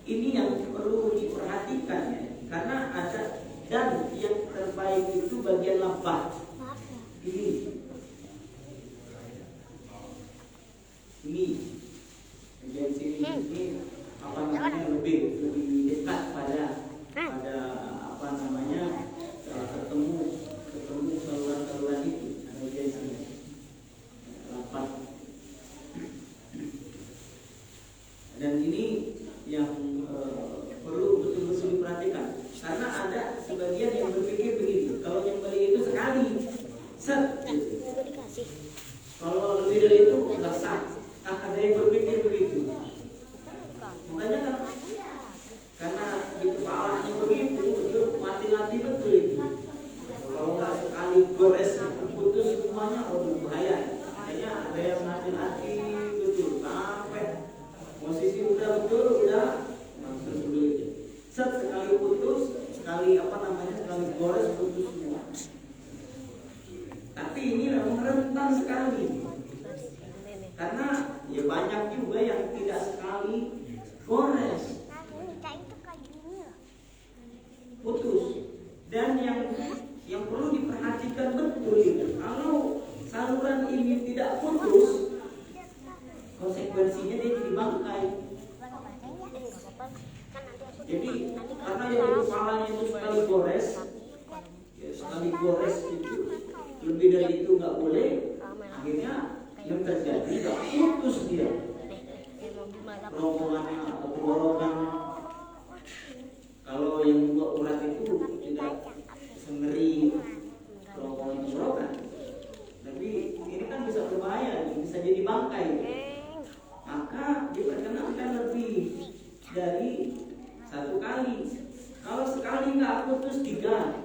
A: ini yang perlu diperhatikan ya, karena ada dan yang terbaik itu bagian labah ini bagian sini ini apa namanya lebih dekat pada apa namanya ketemu saluran itu ada bagian sini labah. Dan ini yang perlu betul-betul diperhatikan, karena ada sebagian yang berpikir begini, kalau yang beli itu sekali set, kalau lebih dari itu nggak sah. Ada yang berpikir begitu, makanya kan karena di kepalanya begitu itu mati-mati betul itu. Kalau nggak sekali gores putus semuanya, bahaya. Makanya ada yang mati-mati betul sampai posisi udah betul, udah langsung dulu aja. Sekali putus, sekali sekali gores putus semua. Tapi ini memang rentan sekali, karena ya banyak juga yang tidak sekali gores putus. perhatikan betul ini. Kalau saluran ini tidak putus, konsekuensinya dia jadi bangkai. Jadi karena yang di kepalanya itu sekali gores, ya, sekali gores itu lebih dari itu nggak boleh. Akhirnya yang terjadi nggak putus dia kerongkongannya atau tenggorokannya. Kalau yang buat urat itu tidak sengeri kerongkongan tenggorokan, tapi ini kan bisa berbahaya, bisa jadi bangkai. Maka diperkenankan lebih dari satu kali. Kalau sekali nggak putus 3,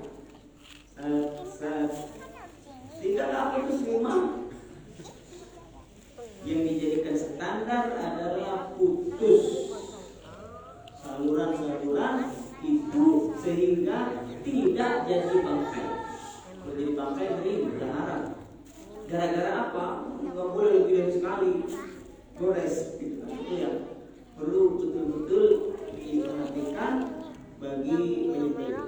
A: nggak putus 5. Yang dijadikan standar adalah putus saluran-saluran itu sehingga tidak jadi bangkai. Kalau jadi bangkai ini sudah haram. Gara-gara apa? Nggak boleh lebih dari sekali gores. Itu yang perlu betul-betul diperhatikan bagi penyembelih.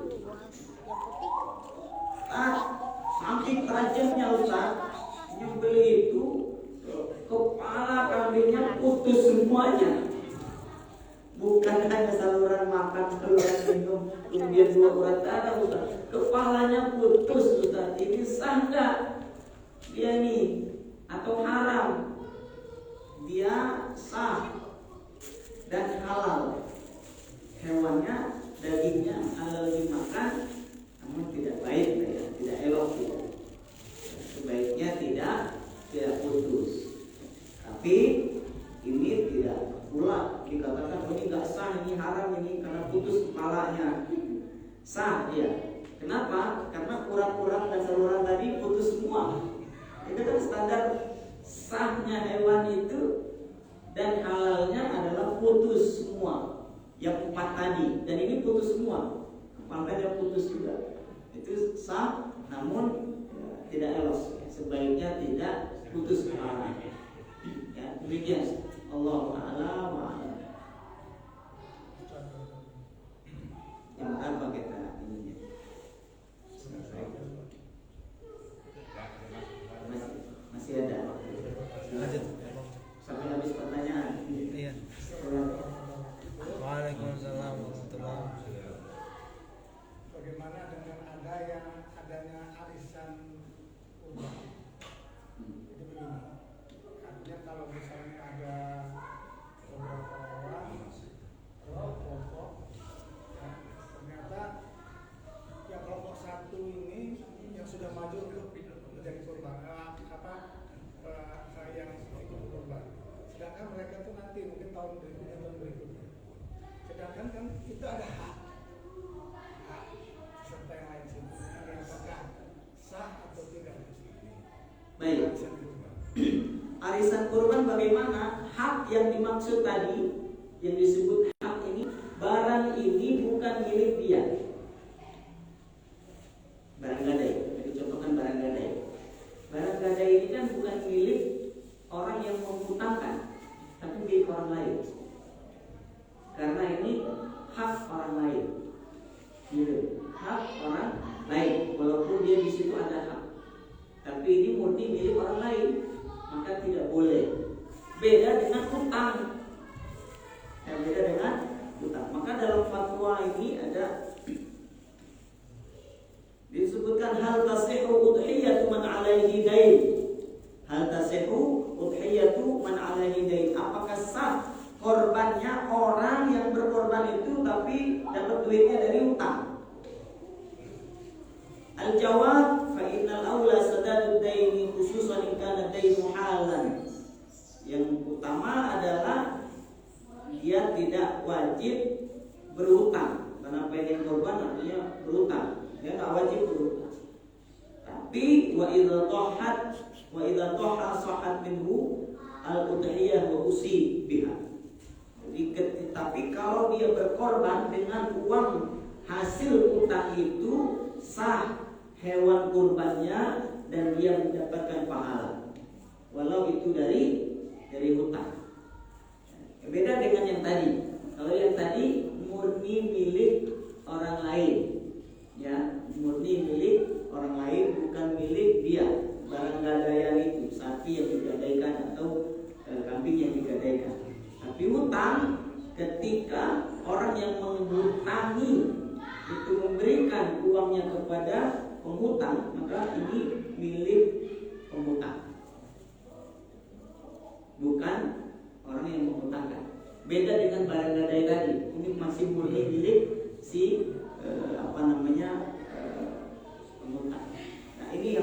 A: Saking tajamnya Ustaz, penyembelih itu kepala kambingnya putus semuanya. Bukan hanya saluran makan, saluran minum, kemudian 2 urat darah Ustaz. Kepalanya putus Ustaz. Ini sah nggak? Dia ini atau haram? Dia sah dan halal. Hewannya, dagingnya halal dimakan, namun tidak baik ya, tidak elok ya. Sebaiknya tidak putus. Tapi ini tidak pula dikatakan ini nggak sah, ini haram, ini karena putus kepalanya. Sah ya. Kenapa? Karena urat-urat dan saluran tadi putus semua. Itu kan standar sahnya hewan itu dan halalnya adalah putus semua. Yang 4 tadi, dan ini putus semua. Kepalanya putus juga. Itu sah, namun ya, tidak elok. Sebaiknya tidak putus kepala. Ya, demikian. Allahu a'lam wa a'lam. Yang apa kita ininya? Masih ada waktu. Sampai habis pertanyaan.
B: Iya. Waalaikumsalam warahmatullahi wabarakatuh.
C: Bagaimana dengan adanya arisan kurban? Itu begini. Artinya kalau misalnya ada beberapa orang kelompok, ya, ternyata yang kelompok satu ini yang sudah maju untuk menjadi kurban, yang ikut kurban. Sedangkan mereka tuh nanti mungkin tahun berikutnya. Sedangkan kan itu ada hak serta yang lain sih, yang apakah sah atau tidak?
A: Baik. Arisan kurban bagaimana? Hak yang dimaksud tadi, yang disebut hak ini, barang ini bukan milik dia. Barang gadai, dicontohkan barang gadai. Barang gadai ini kan bukan milik orang yang menghutangkan, tapi milik orang lain. Karena ini hak orang lain, hak orang lain. Walaupun dia di situ ada hak, tapi ini murni milik orang lain, maka tidak boleh. Beda dengan hutang. Beda dengan hutang. Maka dalam fatwa ini ada disebutkan hal tasihhu udhiyatu man alaihi dain. Hal tasihhu udhiyatu man alaihi dain. Apakah sah korbannya orang yang berkorban itu tapi dapat duitnya dari hutang? Al-jawab fa innal aula sadadud daini khususan in kana dainu halan. Yang utama adalah dia tidak wajib berhutang. Karena pengen korban artinya berhutang. Dia tidak wajib berhutang. Tapi wa idza tahat sahat minhu al-udhiyah wa usib biha. Jadi, tapi kalau dia berkorban dengan uang hasil utang itu sah hewan kurbannya dan dia mendapatkan pahala, walau itu dari hutang. Beda dengan yang tadi. Kalau yang tadi murni milik orang lain, ya murni milik orang lain. memberikan uangnya kepada penghutang, maka ini milik penghutang, bukan orang yang menghutangkan. Beda dengan barang gadai tadi, ini masih murni milik si penghutang. Nah, ini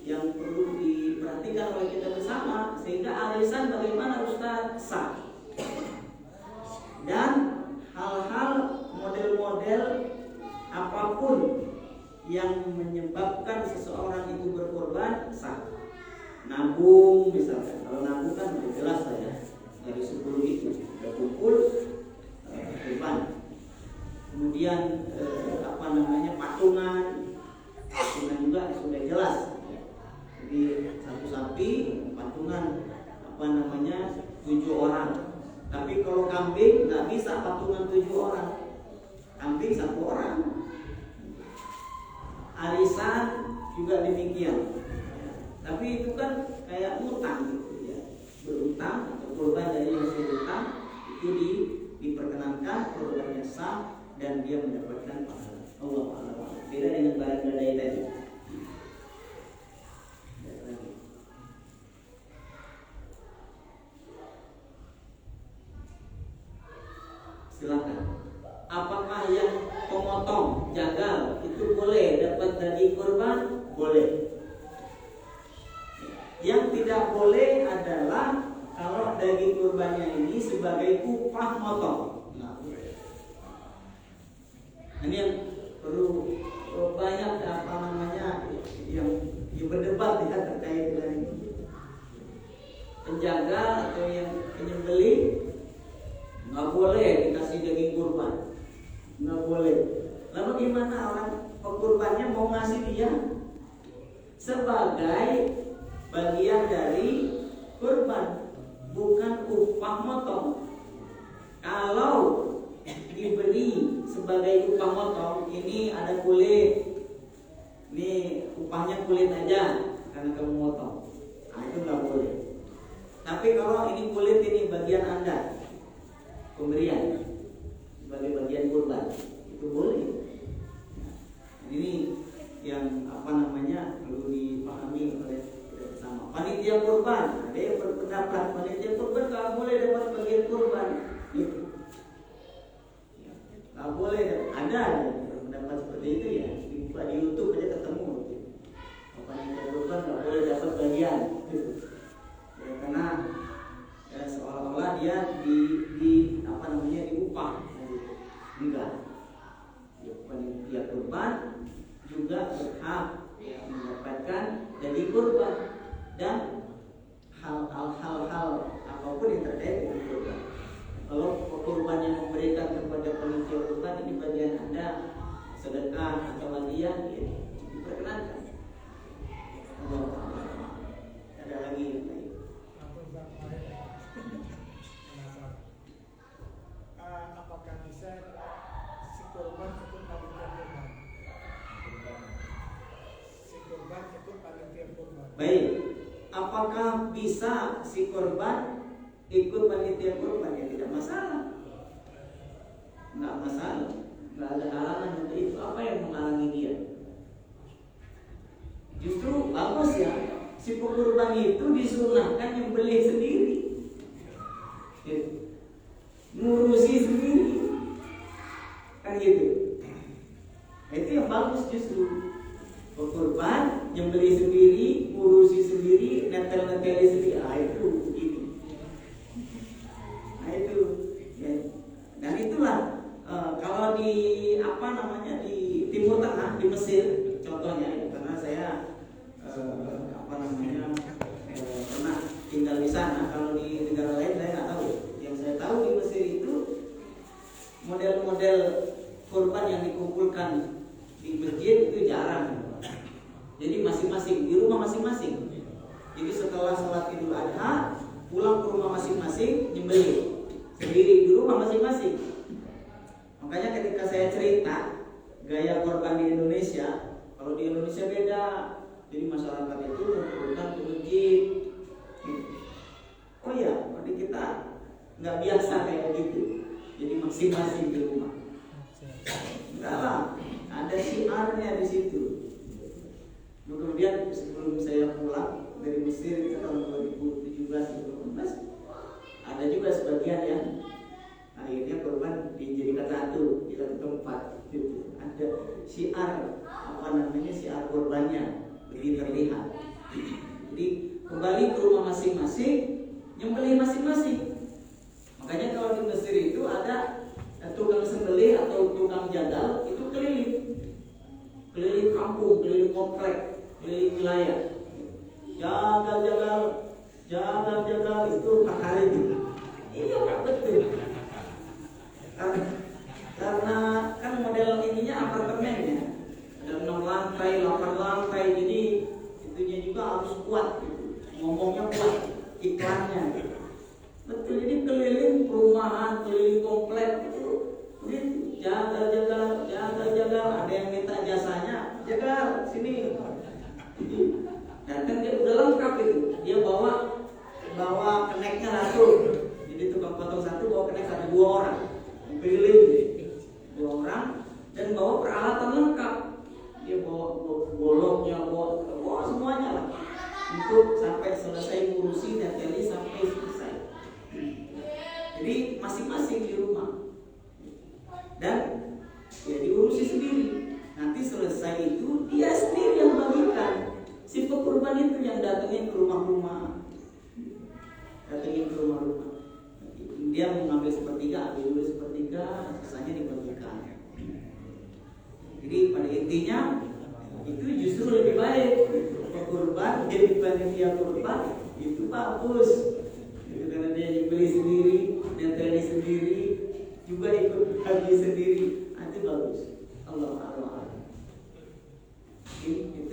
A: yang perlu diperhatikan oleh kita bersama, sehingga arisan bagaimana Ustaz sah. Dan hal-hal model-model apapun yang menyebabkan seseorang itu berkorban sah. Nabung misalkan, kalau nabung kan udah jelas saja dari 10 itu udah kumpul korban. Kemudian patungan juga sudah jelas. Jadi satu sapi patungan 7 orang. Tapi kalau kambing nggak bisa patungan 7 orang, kambing 1 orang. Arisan juga demikian. Tapi itu kan kayak utang gitu ya, berutang atau korban dari hasil utang itu diperkenankan, korbannya sah dan dia mendapatkan pahala. Allah Allah. Beda dengan barang gadai tadi. Silakan. Apakah yang pemotong jagal itu boleh dapat daging kurban? Boleh. Yang tidak boleh adalah kalau daging kurbannya ini sebagai upah motong. Nah, ini yang perlu banyak yang berdebat ya terkait dengan ini. Penjaga atau yang penyembelih nggak boleh dikasih daging kurban, nggak boleh. Lalu gimana orang pengkurbannya mau ngasih dia sebagai bagian dari kurban, bukan upah motong. Kalau diberi sebagai upah motong, ini ada kulit, ini upahnya kulit aja karena kamu motong, nah itu nggak boleh. Tapi kalau ini kulit, ini bagian Anda, pemberian sebagai bagian kurban, itu boleh. Nah, ini yang perlu dipahami oleh kita bersama. Panitia kurban, ada yang berpendapat panitia kurban nggak boleh dapat bagian kurban, gitu. Nggak boleh, ada yang berpendapat seperti itu ya. Dibuka di YouTube aja ketemu. Panitia kurban nggak boleh dapat bagian, gitu. Ya, karena seolah-olah dia diupah, enggak. Ya, panitia kurban juga berhak mendapatkan daging kurban dan hal-hal apapun yang terkait dengan kurban. Kalau kurban yang memberikan kepada panitia kurban, ini bagian Anda sedekah atau hadiah, ya, diperkenankan. Ada lagi yang lain?
C: Apakah bisa si korban ikut panitia kurban? Si korban ikut panitia kurban.
A: Baik, apakah bisa si korban ikut panitia kurban? Ya tidak masalah, nggak masalah, nggak ada halangan untuk itu. Apa yang menghalangi dia? Justru bagus ya, si pekurban itu disunahkan nyembelih sendiri, ngurusi sendiri, kan gitu. Itu yang bagus justru. Pekurban nyembelih sendiri, ngurusi sendiri, netel-neteli sendiri. Itu begini. Nah itu ya. Dan itulah kalau di di Timur Tengah, di Mesir contohnya, karena saya pernah tinggal di sana. Kalau di negara lain saya nggak tahu. Yang saya tahu di Mesir itu model-model kurban yang dikumpulkan di masjid itu jarang. Jadi masing-masing di rumah masing-masing. Jadi setelah sholat Idul Adha pulang ke rumah masing-masing, nyembelih sendiri di rumah masing-masing. Makanya ketika saya cerita gaya korban di Indonesia, kalau di Indonesia beda. Jadi masyarakat itu mengumpulkan ke masjid. Oh ya, di kita nggak biasa kayak gitu. Jadi masing-masing di rumah. Enggak lah, ada besarnya di situ. Kemudian sebelum saya pulang dari Mesir itu tahun 2017-2018, ada juga sebagian yang akhirnya korban dijadikan satu di satu tempat gitu. Ada syiar syiar korbannya lebih terlihat. Jadi kembali ke rumah masing-masing, nyembelih masing-masing. Makanya kalau di Mesir itu ada tukang sembelih atau tukang jadal itu keliling kampung, keliling komplek, keliling wilayah. Jagal itu 4 hari itu. Iya betul. Karena kan model ininya apartemennya ada 6 lantai, 8 lantai, jadi itunya juga harus kuat gitu. Ngomongnya kuat, iklannya gitu. Betul, jadi keliling perumahan, keliling komplek itu jagal, ada yang minta jasanya, jagal sini. Dan kan dia udah lengkap itu, dia bawa keneknya satu, jadi tukang potong satu bawa kenek satu, 2 orang, keliling 2 orang dan bawa peralatan lengkap, dia bawa goloknya, bawa semuanya lah, untuk sampai selesai ngurusi neteli sampai selesai. Jadi masing-masing di rumah dan ya diurusi sendiri. Nanti selesai itu dia sendiri yang bagikan. Si pekurban itu yang datengin ke rumah-rumah, dia mengambil sepertiga, ambil dulu sepertiga, sisanya dibagikan. Jadi pada intinya itu justru lebih baik. Pekurban jadi panitia kurban itu bagus. Itu karena dia beli sendiri, neteli sendiri, juga ikut bagi sendiri, itu bagus. Allah. Ini